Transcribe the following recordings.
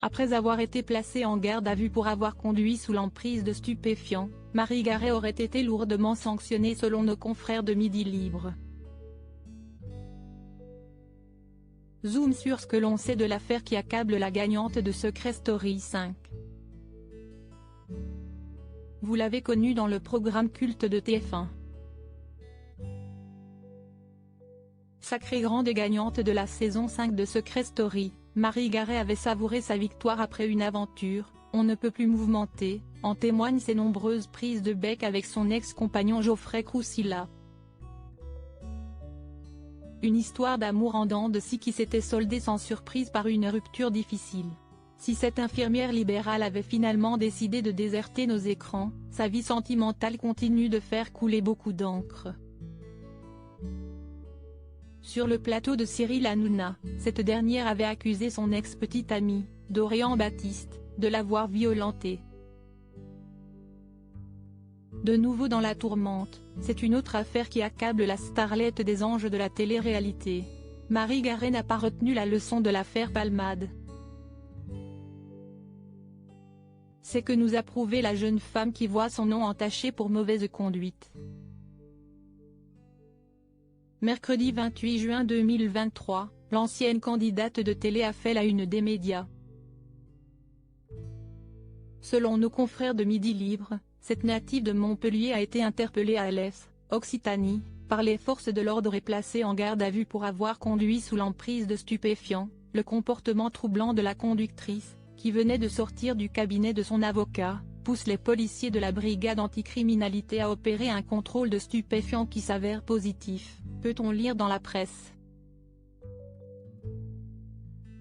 Après avoir été placée en garde à vue pour avoir conduit sous l'emprise de stupéfiants, Marie Garret aurait été lourdement sanctionnée selon nos confrères de Midi Libre. Zoom sur ce que l'on sait de l'affaire qui accable la gagnante de Secret Story 5. Vous l'avez connue dans le programme culte de TF1. Sacrée grande et gagnante de la saison 5 de Secret Story, Marie Garret avait savouré sa victoire après une aventure, on ne peut plus mouvementée, en témoignent ses nombreuses prises de bec avec son ex-compagnon Geoffrey Croussilla. Une histoire d'amour en dents de scie qui s'était soldée sans surprise par une rupture difficile. Si cette infirmière libérale avait finalement décidé de déserter nos écrans, sa vie sentimentale continue de faire couler beaucoup d'encre. Sur le plateau de Cyril Hanouna, cette dernière avait accusé son ex-petite ami, Dorian Baptiste, de l'avoir violentée. De nouveau dans la tourmente, c'est une autre affaire qui accable la starlette des anges de la télé-réalité. Marie Garret n'a pas retenu la leçon de l'affaire Palmade. C'est que nous a prouvé la jeune femme qui voit son nom entaché pour mauvaise conduite. Mercredi 28 juin 2023, l'ancienne candidate de télé a fait la une des médias. Selon nos confrères de Midi Libre, cette native de Montpellier a été interpellée à Alès, Occitanie, par les forces de l'ordre et placée en garde à vue pour avoir conduit sous l'emprise de stupéfiants, le comportement troublant de la conductrice, qui venait de sortir du cabinet de son avocat, pousse les policiers de la brigade anticriminalité à opérer un contrôle de stupéfiants qui s'avère positif, peut-on lire dans la presse.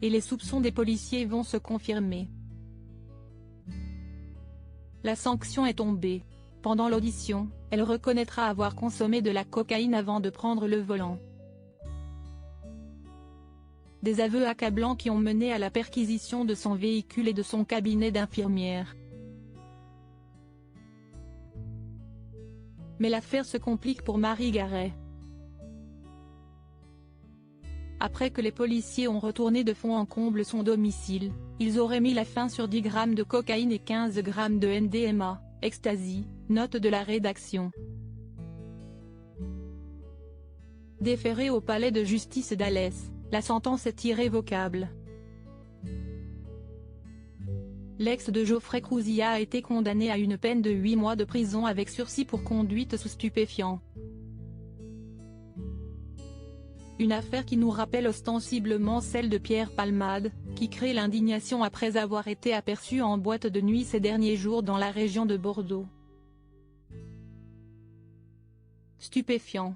Et les soupçons des policiers vont se confirmer. La sanction est tombée. Pendant l'audition, elle reconnaîtra avoir consommé de la cocaïne avant de prendre le volant. Des aveux accablants qui ont mené à la perquisition de son véhicule et de son cabinet d'infirmière. Mais l'affaire se complique pour Marie Garret. Après que les policiers ont retourné de fond en comble son domicile, ils auraient mis la fin sur 10 grammes de cocaïne et 15 grammes de MDMA, ecstasy, note de la rédaction. Déféré au palais de justice d'Alès, la sentence est irrévocable. L'ex de Geoffrey Croussilla a été condamné à une peine de 8 mois de prison avec sursis pour conduite sous stupéfiants. Une affaire qui nous rappelle ostensiblement celle de Pierre Palmade, qui crée l'indignation après avoir été aperçu en boîte de nuit ces derniers jours dans la région de Bordeaux. Stupéfiant.